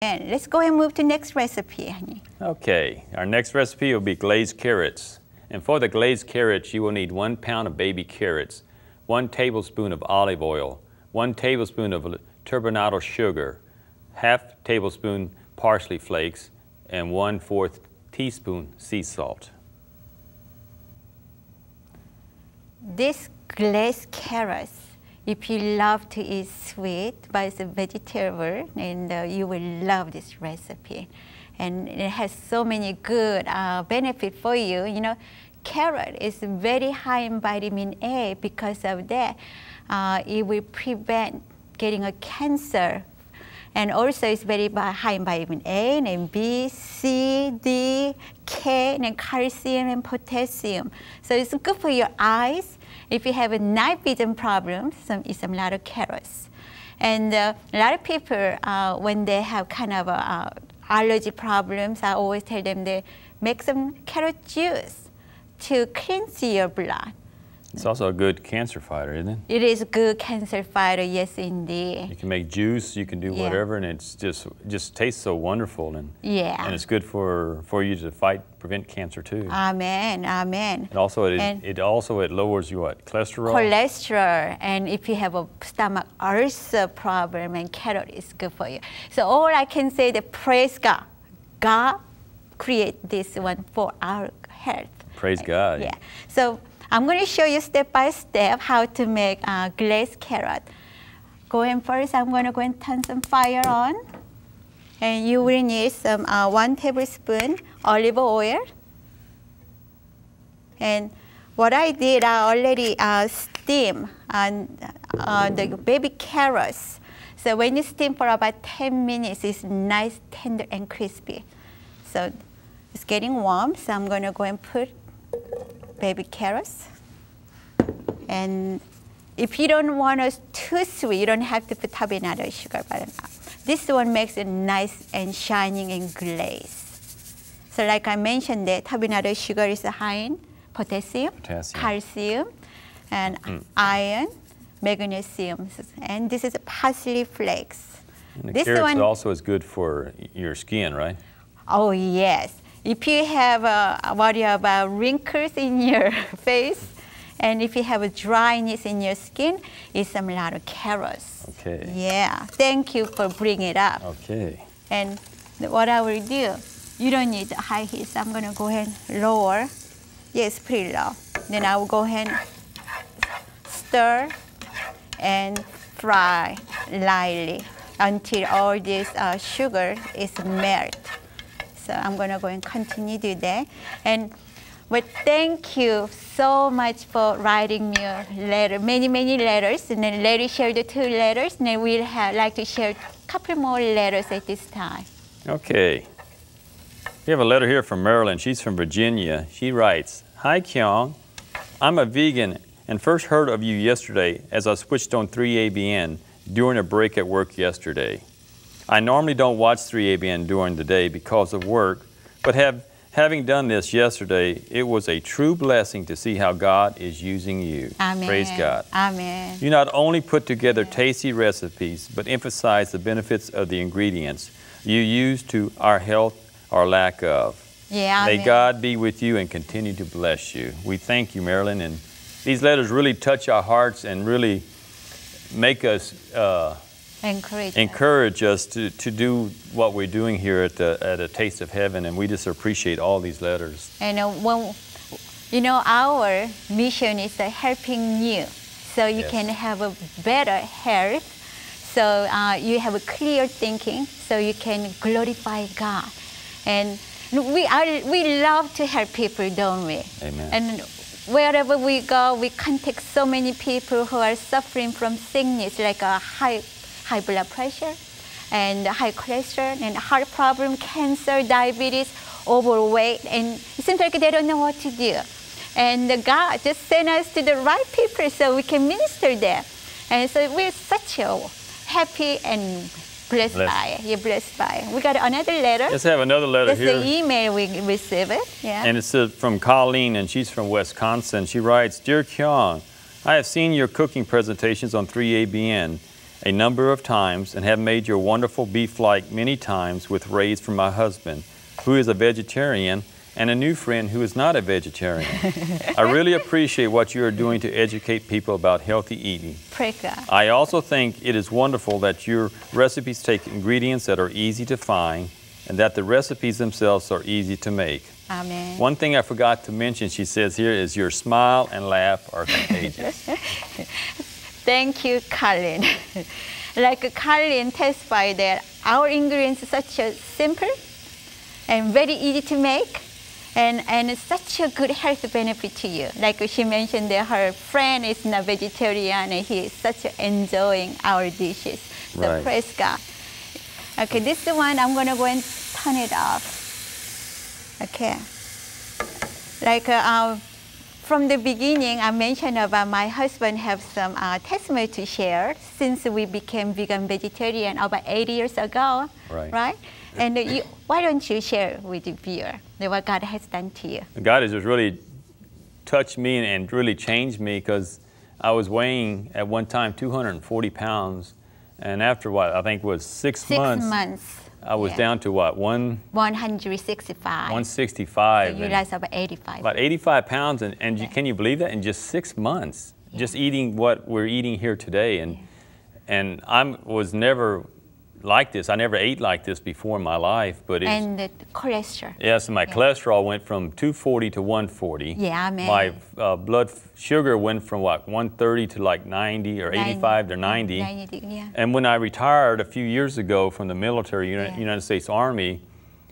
And let's go ahead and move to next recipe, honey. Okay, our next recipe will be glazed carrots. And for the glazed carrots, you will need 1 pound of baby carrots, 1 tablespoon of olive oil, 1 tablespoon of turbinado sugar, ½ tablespoon parsley flakes, and 1/4 teaspoon sea salt. This glazed carrots, if you love to eat sweet, but it's a vegetable, and you will love this recipe. And it has so many good benefits for you. You know, carrot is very high in vitamin A. Because of that, it will prevent getting a cancer. And also it's very high in vitamin A and B, C, D, K, and calcium and potassium. So it's good for your eyes. If you have a night vision problem, eat some lot of carrots. And a lot of people, when they have kind of allergy problems, I always tell them they make some carrot juice to cleanse your blood. It's also a good cancer fighter, isn't it? It is a good cancer fighter, yes, indeed. You can make juice, you can do whatever, and it's just tastes so wonderful, and it's good for you to prevent cancer too. Amen, amen. And also, it lowers your what? Cholesterol. Cholesterol, and if you have a stomach ulcer problem, and carrot is good for you. So all I can say that praise God. God created this one for our health. Praise God. Yeah. So I'm going to show you step by step how to make glazed carrot. Go ahead first. I'm going to go and turn some fire on. And you will need some 1 tablespoon olive oil. And what I did, I already steam the baby carrots. So when you steam for about 10 minutes, it's nice, tender, and crispy. So it's getting warm, so I'm going to go and put baby carrots. And if you don't want it too sweet, you don't have to put turbinado sugar. But this one makes it nice and shining and glazed. So like I mentioned, that turbinado sugar is high in potassium, calcium, and iron, magnesium. And this is parsley flakes. And the carrots also is good for your skin, right? Oh, yes. If you have worry about wrinkles in your face, and if you have a dryness in your skin, eat some lot of carrots. Okay. Yeah. Thank you for bringing it up. Okay. And what I will do, you don't need high heat, so I'm going to go ahead and lower. Yes, pretty low. Then I will go ahead and stir and fry lightly until all this sugar is melted. So I'm going to go and continue to do that. But thank you so much for writing your letter, many letters. And then Larry shared the 2 letters, and then we'll like to share a couple more letters at this time. Okay. We have a letter here from Marilyn. She's from Virginia. She writes, "Hi, Kyung. I'm a vegan and first heard of you yesterday as I switched on 3ABN during a break at work yesterday. I normally don't watch 3ABN during the day because of work, but having done this yesterday, it was a true blessing to see how God is using you." Amen. Praise God. Amen. You not only put together tasty recipes, but emphasize the benefits of the ingredients you use to our health or lack of. Yeah, May amen. God be with you and continue to bless you. We thank you, Marilyn, and these letters really touch our hearts and really make us encourage us to do what we're doing here at a Taste of Heaven, and we just appreciate all these letters. And our mission is helping you, so you can have a better health, so you have a clear thinking, so you can glorify God. And we love to help people, don't we? Amen. And wherever we go, we contact so many people who are suffering from sickness like high blood pressure and high cholesterol and heart problem, cancer, diabetes, overweight, and it seems like they don't know what to do. And God just sent us to the right people so we can minister there. And so we're such a happy and blessed by it. You're blessed by it. We got another letter. Let's have another letter here. That's the email we received. Yeah. And it's from Colleen, and she's from Wisconsin. She writes, "Dear Kyung, I have seen your cooking presentations on 3ABN, a number of times and have made your wonderful beef-like many times with rays from my husband, who is a vegetarian, and a new friend who is not a vegetarian. I really appreciate what you are doing to educate people about healthy eating. Praise God. I also think it is wonderful that your recipes take ingredients that are easy to find and that the recipes themselves are easy to make. Amen. One thing I forgot to mention, she says here, is your smile and laugh are contagious. Thank you, Colin. Like Colin testified that our ingredients are such a simple and very easy to make, and it's such a good health benefit to you. Like she mentioned that her friend is not vegetarian and he is such enjoying our dishes. So right. Praise God. Okay, this one I'm gonna go and turn it off. Okay. Like from the beginning, I mentioned about my husband have some testimony to share since we became vegan vegetarian about 8 years ago, right? And why don't you share with the viewer what God has done to you? God has just really touched me and really changed me, because I was weighing at one time 240 pounds, and after what I think was 6 months, I was down to what, 165. 165. So you lost about 85. About 85 pounds, and can you believe that? In just 6 months, just eating what we're eating here today, and I was never like this. I never ate like this before in my life, but it's... And the cholesterol. Yes, my cholesterol went from 240 to 140. Yeah, man. My blood sugar went from what, 130 to like 90 or 85 to 90. 90, yeah. And when I retired a few years ago from the military, United States Army,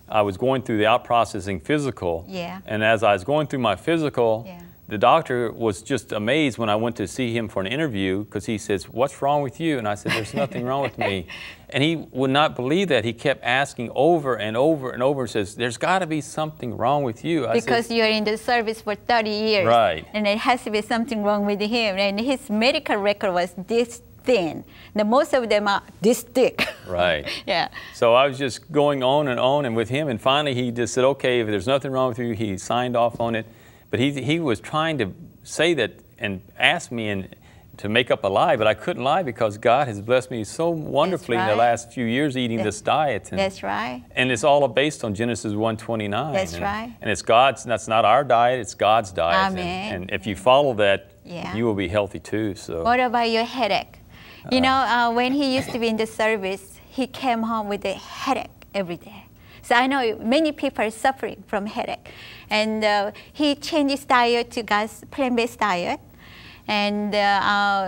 I was going through the out-processing physical. Yeah. And as I was going through my physical, the doctor was just amazed when I went to see him for an interview, because he says, "What's wrong with you?" And I said, "There's nothing wrong with me." And he would not believe that. He kept asking over and over and over and says, "There's got to be something wrong with you." Because you're in the service for 30 years. Right. And there has to be something wrong with him. And his medical record was this thin. Most of them are this thick. Right. Yeah. So I was just going on and with him, and finally he just said, "Okay, if there's nothing wrong with you," he signed off on it. But he was trying to say that and ask me to make up a lie, but I couldn't lie, because God has blessed me so wonderfully in the last few years eating this diet. And, that's right. And it's all based on Genesis 1:29. That's right. And it's God's, that's not our diet, it's God's diet. Amen. And if you follow that, you will be healthy too. So. What about your headache? You know, when he used to be in the service, he came home with a headache every day. So I know many people are suffering from headache. And he changed his diet to God's plant-based diet. And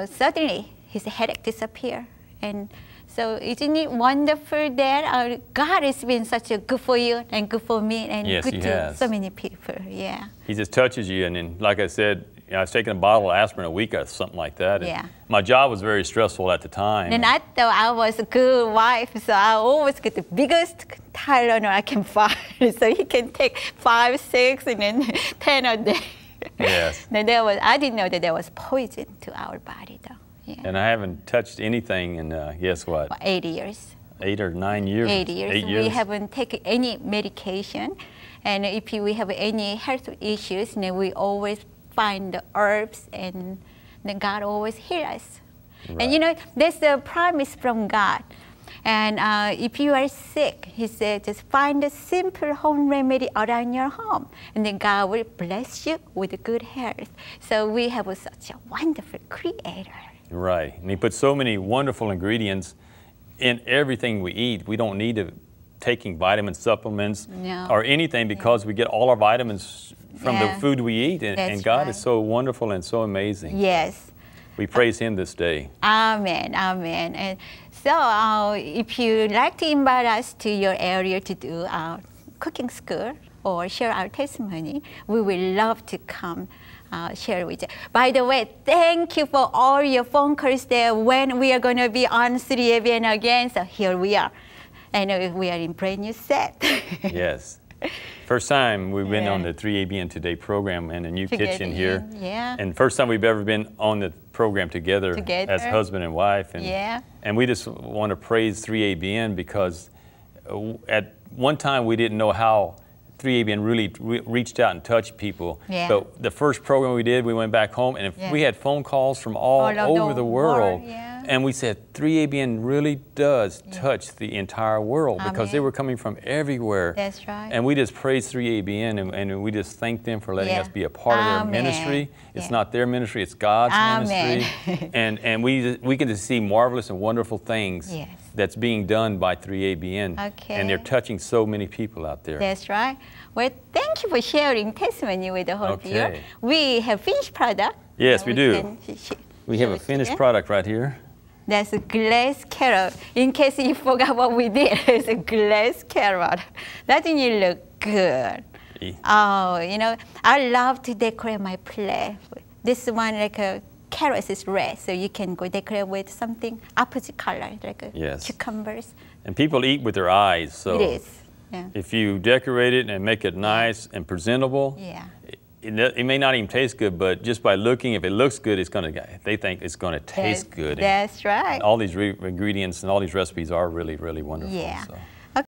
suddenly his headache disappeared. And so isn't it wonderful that God has been such a good for you and good for me and good to so many people. Yeah. He just touches you. And then, like I said, I was taking a bottle of aspirin a week or something like that. And my job was very stressful at the time. And I thought I was a good wife, so I always get the biggest Tylenol I can find. So he can take 5, 6, and then 10 a day. Yes. I didn't know that there was poison to our body, though. Yeah. And I haven't touched anything in, guess what? 8 years. 8 or 9 years. 8 years. 8 years. We haven't taken any medication. And if we have any health issues, then we always find the herbs, and then God always hears us. Right. And you know, there's a promise from God. And if you are sick, he said, just find a simple home remedy around your home, and then God will bless you with good health. So we have such a wonderful creator. Right. And he put so many wonderful ingredients in everything we eat. We don't need to taking vitamin supplements or anything, because we get all our vitamins from the food we eat, and God is so wonderful and so amazing. Yes. We praise Him this day. Amen, amen. And so if you'd like to invite us to your area to do our cooking school or share our testimony, we would love to come share with you. By the way, thank you for all your phone calls there when we are going to be on 3ABN again. So here we are. And we are in brand new set. Yes. First time we've been on the 3ABN Today program in a new kitchen here. And first time we've ever been on the program together. As husband and wife. And we just want to praise 3ABN, because at one time we didn't know how 3ABN really reached out and touched people. Yeah. But the first program we did, we went back home, and we had phone calls from all over the world. Yeah. And we said, 3ABN really does touch the entire world, because they were coming from everywhere. That's right. And we just praise 3ABN, and we just thank them for letting us be a part of their ministry. It's not their ministry, it's God's ministry. and we get to see marvelous and wonderful things that's being done by 3ABN. And they're touching so many people out there. That's right. Well, thank you for sharing testimony with the whole viewer. We have finished product. Yes, we do. We have a finished product right here. That's a glazed carrot. In case you forgot what we did, it's a glazed carrot. That thing you look good. Oh, you know, I love to decorate my plate. This one, like a carrot is red, so you can go decorate with something opposite color, like cucumbers. And people eat with their eyes, so it is. Yeah. If you decorate it and make it nice and presentable, it may not even taste good, but just by looking, if it looks good, they think it's going to taste good. That's right. And all these ingredients and all these recipes are really, really wonderful. Yeah. So.